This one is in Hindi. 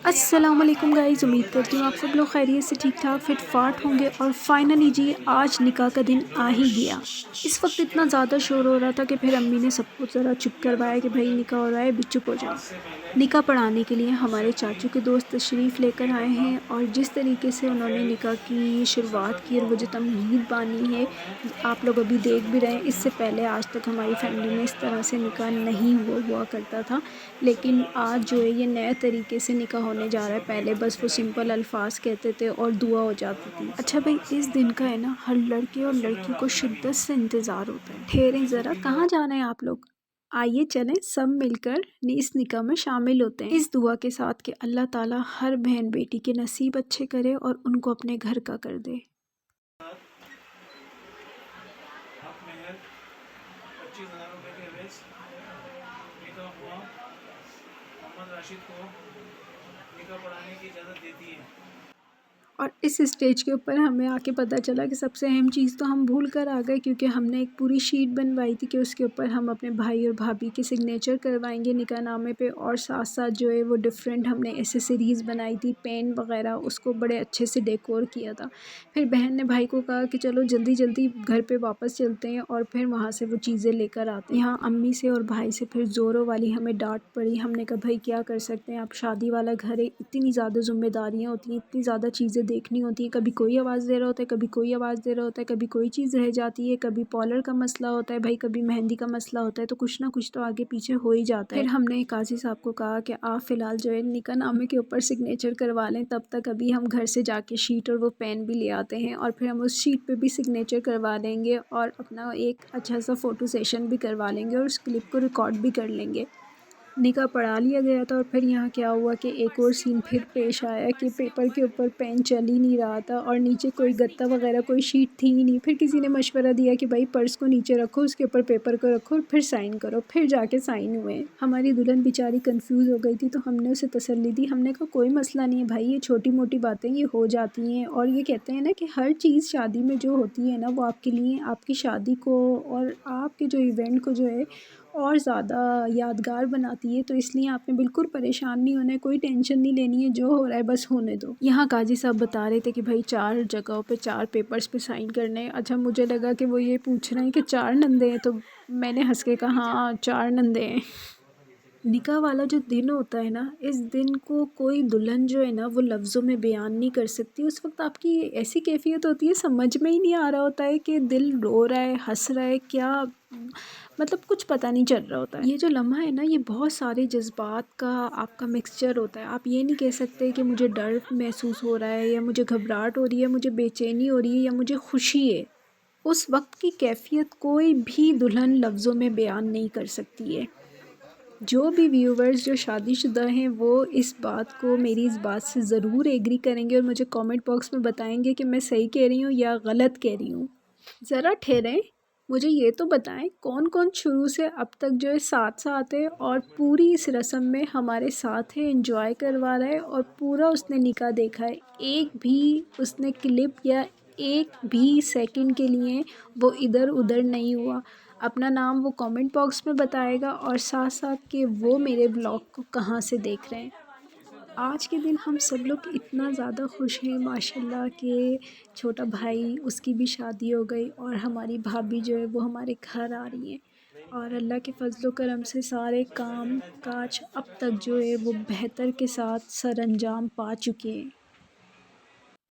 अस्सलाम वालेकुम गाइस, उम्मीद करती हूँ आप सब लोग खैरियत से ठीक ठाक फिट फाट होंगे। और फाइनली जी आज निकाह का दिन आ ही गया। इस वक्त इतना ज़्यादा शोर हो रहा था कि फिर अम्मी ने सबको ज़रा चुप करवाया कि भाई निकाह हो रहा है, भी चुप हो जाओ। निकाह पढ़ाने के लिए हमारे चाचू के दोस्त तशरीफ़ लेकर आए हैं और जिस तरीके से उन्होंने निकाह की शुरुआत की और वो जो तमहीद बानी है आप लोग अभी देख भी रहे हैं। इससे पहले आज तक हमारी फैमिली में इस तरह से निकाह नहीं हुआ करता था, लेकिन आज जो है ये नए तरीके से निकाह होने जा रहा है। पहले बस वो सिंपल अल्फाज कहते थे और दुआ हो जाती थी। अच्छा भाई, इस दिन का है ना हर लड़के और लड़की को शिद्दत से इंतज़ार होता है। ठहरें ज़रा, कहाँ जाना है आप लोग? आइए चलें सब मिलकर इस निकाह में शामिल होते हैं, इस दुआ के साथ कि अल्लाह ताला हर बहन बेटी के नसीब अच्छे करे और उनको अपने घर का कर दे। हक महर 25,000 रुपये के एवरेज निकाह हुआ। मोहम्मद राशिद को निकाह पढ़ाने की इजाज़त देती है। और इस स्टेज के ऊपर हमें आके पता चला कि सबसे अहम चीज़ तो हम भूल कर आ गए, क्योंकि हमने एक पूरी शीट बनवाई थी कि उसके ऊपर हम अपने भाई और भाभी के सिग्नेचर करवाएंगे निकाहनामे पे। और साथ साथ जो है वो डिफरेंट हमने एसेसरीज़ बनाई थी, पेन वगैरह, उसको बड़े अच्छे से डेकोर किया था। फिर बहन ने भाई को कहा कि चलो जल्दी जल्दी घर पे वापस चलते हैं और फिर वहाँ से वो चीज़ें लेकर आते हैं। यहाँ अम्मी से और भाई से फिर ज़ोरों वाली हमें डांट पड़ी। हमने कहा भाई क्या कर सकते हैं, आप शादी वाला घर है, इतनी ज़्यादा जिम्मेदारियाँ होती हैं, इतनी ज़्यादा चीज़ें देखनी होती है। कभी कोई आवाज़ दे रहा होता है, कभी कोई आवाज़ दे रहा होता है, कभी कोई चीज़ रह जाती है, कभी पॉलर का मसला होता है भाई, कभी मेहंदी का मसला होता है, तो कुछ ना कुछ तो आगे पीछे हो ही जाता है। फिर हमने काजी साहब को कहा कि आप फ़िलहाल जो है निकाहनामे के ऊपर सिग्नेचर करवा लें, तब तक अभी हम घर से जाके शीट और वो पेन भी ले आते हैं और फिर हम उस शीट पे भी सिग्नेचर करवा लेंगे और अपना एक अच्छा सा फ़ोटो सेशन भी करवा लेंगे और उस क्लिप को रिकॉर्ड भी कर लेंगे। निकाह पढ़ा लिया गया था और फिर यहाँ क्या हुआ कि एक और सीन फिर पेश आया कि पेपर के ऊपर पेन चल ही नहीं रहा था और नीचे कोई गत्ता वगैरह कोई शीट थी ही नहीं। फिर किसी ने मशवरा दिया कि भाई पर्स को नीचे रखो, उसके ऊपर पेपर को रखो और फिर साइन करो। फिर जाके साइन हुए। हमारी दुल्हन बेचारी कंफ्यूज हो गई थी, तो हमने उसे तसल्ली दी। हमने कहा कोई मसला नहीं है भाई, ये छोटी मोटी बातें ये हो जाती हैं। और ये कहते हैं ना कि हर चीज़ शादी में जो होती है ना वो आपके लिए आपकी शादी को और आपके जो इवेंट को जो है और ज़्यादा यादगार बनाती है। तो इसलिए आपने बिल्कुल परेशान नहीं होना है, कोई टेंशन नहीं लेनी है, जो हो रहा है बस होने दो। यहाँ काजी साहब बता रहे थे कि भाई 4 जगहों पे 4 पेपर्स पे साइन करने हैं। अच्छा मुझे लगा कि वो ये पूछ रहे हैं कि 4 नंदे हैं, तो मैंने हंस के कहा हाँ 4 नंदे हैं। निकाह वाला जो दिन होता है ना, इस दिन को कोई दुल्हन जो है ना वो लफ्ज़ों में बयान नहीं कर सकती। उस वक्त आपकी ऐसी कैफियत होती है, समझ में ही नहीं आ रहा होता है कि दिल रो रहा है, हंस रहा है, क्या मतलब कुछ पता नहीं चल रहा होता है। ये जो लम्हा है ना, ये बहुत सारे जज्बात का आपका मिक्सचर होता है। आप ये नहीं कह सकते कि मुझे डर महसूस हो रहा है या मुझे घबराहट हो रही है, मुझे बेचैनी हो रही है या मुझे खुशी है। उस वक्त की कैफियत कोई भी दुल्हन लफ्ज़ों में बयान नहीं कर सकती है। जो भी व्यूवर्स जो शादीशुदा हैं वो इस बात को, मेरी इस बात से ज़रूर एग्री करेंगे और मुझे कमेंट बॉक्स में बताएंगे कि मैं सही कह रही हूँ या गलत कह रही हूँ। ज़रा ठहरें, मुझे ये तो बताएं कौन कौन शुरू से अब तक जो है साथ साथ है और पूरी इस रस्म में हमारे साथ है, एंजॉय करवा रहा है और पूरा उसने निकाह देखा है। एक भी उसने क्लिप या एक भी सेकंड के लिए वो इधर उधर नहीं हुआ। अपना नाम वो कमेंट बॉक्स में बताएगा और साथ साथ कि वो मेरे ब्लॉग को कहाँ से देख रहे हैं। आज के दिन हम सब लोग इतना ज़्यादा खुश हैं माशाल्लाह कि छोटा भाई उसकी भी शादी हो गई और हमारी भाभी जो है वो हमारे घर आ रही हैं। और अल्लाह के फजलो करम से सारे काम काज अब तक जो है वो बेहतर के साथ सर अंजाम पा चुके हैं।